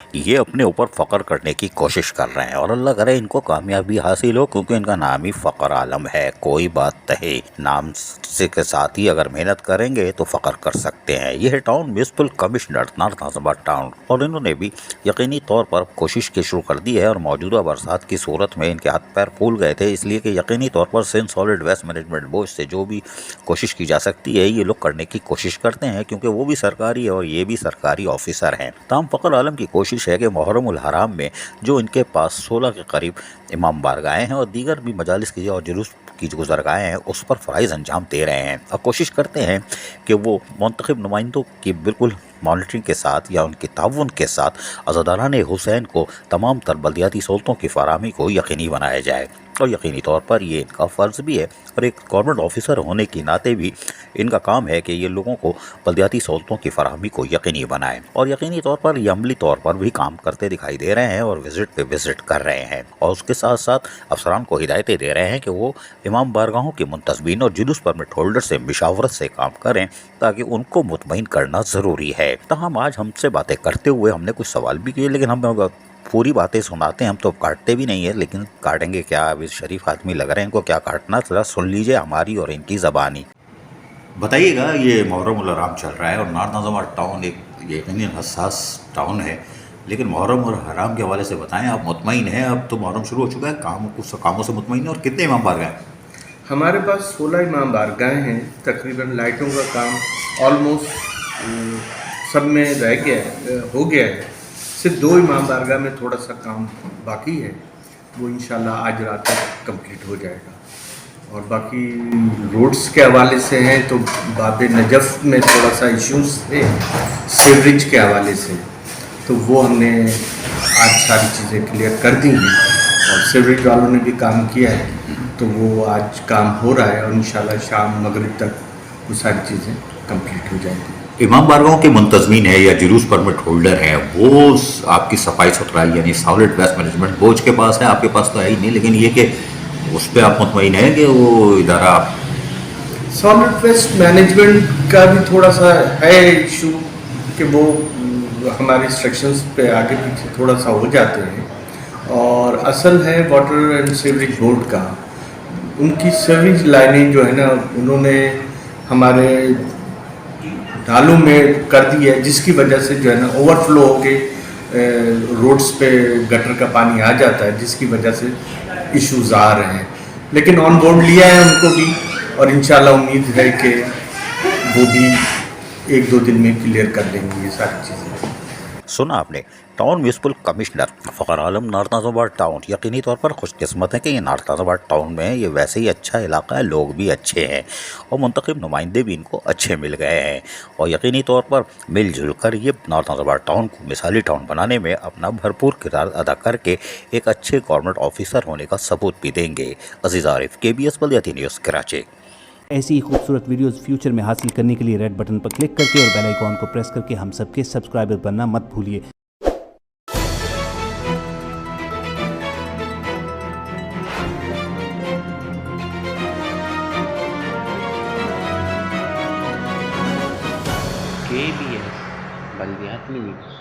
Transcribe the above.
ये अपने ऊपर फ़ख्र करने की कोशिश कर रहे हैं और अल्लाह करे इनको कामयाबी हासिल हो, क्योंकि इनका नाम ही फ़ख्र आलम है। कोई बात नहीं, नाम से के साथ ही अगर मेहनत करेंगे तो फ़ख्र कर सकते हैं। यह है town municipal commissioner north Najibabad town, और इन्होंने भी यकीनी तौर पर कोशिश की शुरू कर दी है। और मौजूदा बरसात की सूरत में इनके हाथ पैर फूल गए थे, इसलिए कि यकीनी तौर पर Sindh solid waste management board से जो भी कोशिश की जा सकती है ये लोग करने की कोशिश करते हैं, क्योंकि वो भी सरकारी है और ये भी सरकारी ऑफिसर हैं। ताम फ़ख्र आलम की कोशिश है कि मुहर्रम उल हराम में जो इनके पास 16 के करीब इमाम बारगाहें हैं और दीगर भी मजालिस की और जुलूस की जो गुज़रगाहें हैं उस पर फ़राइज़ अंजाम दे रहे हैं, और कोशिश करते हैं कि वो मुंतखब नुमाइंदों की बिल्कुल मॉनिटरिंग के साथ या उनके ताउन के साथ अज़ादारान हुसैन को तमाम तर बल्दियाती सहूलतों की फराहमी को यकीनी बनाया जाए। और यकीनी तौर पर ये इनका फ़र्ज़ भी है और एक गवर्नमेंट ऑफिसर होने के नाते भी इनका काम है कि ये लोगों को बल्दियाती सहूलतों की फराहमी को यकीनी बनाएं। और यकीनी तौर पर ये अमली तौर पर भी काम करते दिखाई दे रहे हैं और विज़िट पे विज़िट कर रहे हैं, और उसके साथ साथ अफसरान को हिदायतें दे रहे हैं कि वो इमाम बारगाहों के मुंतज़मीन और जुलूस परमिट होल्डर से मशावरत से काम करें, ताकि उनको मुतमईन करना ज़रूरी है। तहम आज हमसे बातें करते हुए हमने कुछ सवाल भी किए, लेकिन हम पूरी बातें सुनाते हैं हम तो काटते भी नहीं है, लेकिन काटेंगे क्या, अभी शरीफ आदमी लग रहे हैं इनको क्या काटना। थोड़ा सुन लीजिए हमारी और इनकी ज़बानी। बताइएगा, ये मुहर्रम उल हराम चल रहा है और नॉर्थ नाज़िबाबाद टाउन एक यकीनन हसास टाउन है, लेकिन मुहर्रम और हराम के हवाले से बताएं, आप मुतमईन हैं? अब तो मुहर्रम शुरू हो चुका है, कुछ कामों से मुतमईन है। और कितने इमाम बारगाह हैं? हमारे पास 16 इमाम बारगाहें हैं। तकरीबन लाइटों का काम ऑलमोस्ट सब में रह गया है, हो गया है। सिर्फ 2 इमाम बारगाह में थोड़ा सा काम बाकी है, वो इंशाल्लाह आज रात तक कंप्लीट हो जाएगा। और बाकी रोड्स के हवाले से हैं तो बाब नजफ़ में थोड़ा सा इश्यूज थे सीवरेज के हवाले से, तो वो हमने आज सारी चीज़ें क्लियर कर दी हैं और सीवरेज वालों ने भी काम किया है, तो वो आज काम हो रहा है और इंशाल्लाह शाम मगरिब तक वो सारी चीज़ें कंप्लीट हो जाएंगी। इमाम बारगाहों के मुंतज़मीन है या जुलूस परमिट होल्डर हैं, वो आपकी सफाई सुथराई यानी सॉलिड वेस्ट मैनेजमेंट बोझ के पास है, आपके पास तो है ही नहीं, लेकिन ये कि उस पर आप मुतमईन हैं कि वो इदारा सॉलिड वेस्ट मैनेजमेंट का भी थोड़ा सा है इशू कि वो हमारे इंस्ट्रक्शंस पे आगे पीछे थोड़ा सा हो जाते हैं। और असल है वाटर एंड सीवरेज बोर्ड का, उनकी सीवरेज लाइनें जो है ना उन्होंने हमारे नालों में कर दी है, जिसकी वजह से जो है ना ओवरफ्लो होके रोड्स पे गटर का पानी आ जाता है, जिसकी वजह से इश्यूज आ रहे हैं। लेकिन ऑन बोर्ड लिया है उनको भी और इंशाल्लाह उम्मीद है कि वो भी 1-2 दिन में क्लियर कर लेंगे ये सारी चीज़ें। सुना आपने, टाउन म्यूनसिपल कमिश्नर फ़ख्र आलम नॉर्थ नाज़िबाबाद टाउन। यकीनी तौर पर खुशकिस्मत है कि ये नॉर्थ नाज़िबाबाद टाउन में ये वैसे ही अच्छा इलाका है, लोग भी अच्छे हैं और मुंतखब नुमाइंदे भी इनको अच्छे मिल गए हैं, और यकीनी तौर पर मिलजुल कर ये नॉर्थ नाज़िबाबाद टाउन को मिसाली टाउन बनाने में अपना भरपूर किरदार अदा करके एक अच्छे गवर्नमेंट ऑफिसर होने का सबूत भी देंगे। अजीज़ आरिफ, KBS बल्दियाती न्यूज़, कराची। ऐसी ही खूबसूरत वीडियोस फ्यूचर में हासिल करने के लिए रेड बटन पर क्लिक करके और बेल आइकॉन को प्रेस करके हम सबके सब्सक्राइबर बनना मत भूलिए। KBS बल्दियाती न्यूज़।